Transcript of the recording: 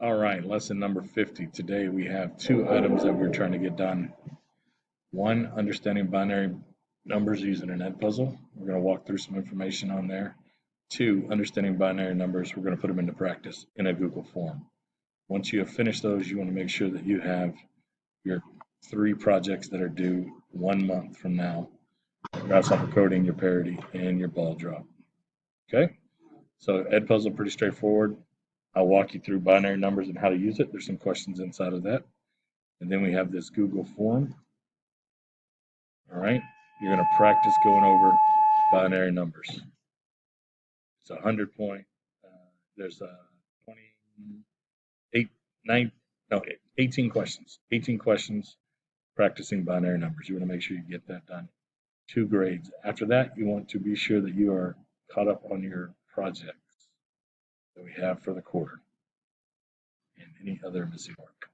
All right, lesson number 50. Today we have two items that we're trying to get done. One, understanding binary numbers using an Ed puzzle. We're going to walk through some information on there. Two, understanding binary numbers. We're going to put them into practice in a Google form. Once you have finished those, you want to make sure that you have your three projects that are due 1 month from now. Grasshopper coding, your parody, and your ball drop. Okay? So Ed puzzle, pretty straightforward. I'll walk you through binary numbers and how to use it. There's some questions inside of that. And then we have this Google form. All right. You're going to practice going over binary numbers. It's 100 point. There's 28, 9, no, 18 questions. 18 questions practicing binary numbers. You want to make sure you get that done. 2 grades. After that, you want to be sure that you are caught up on your projects that we have for the quarter and any other missing work.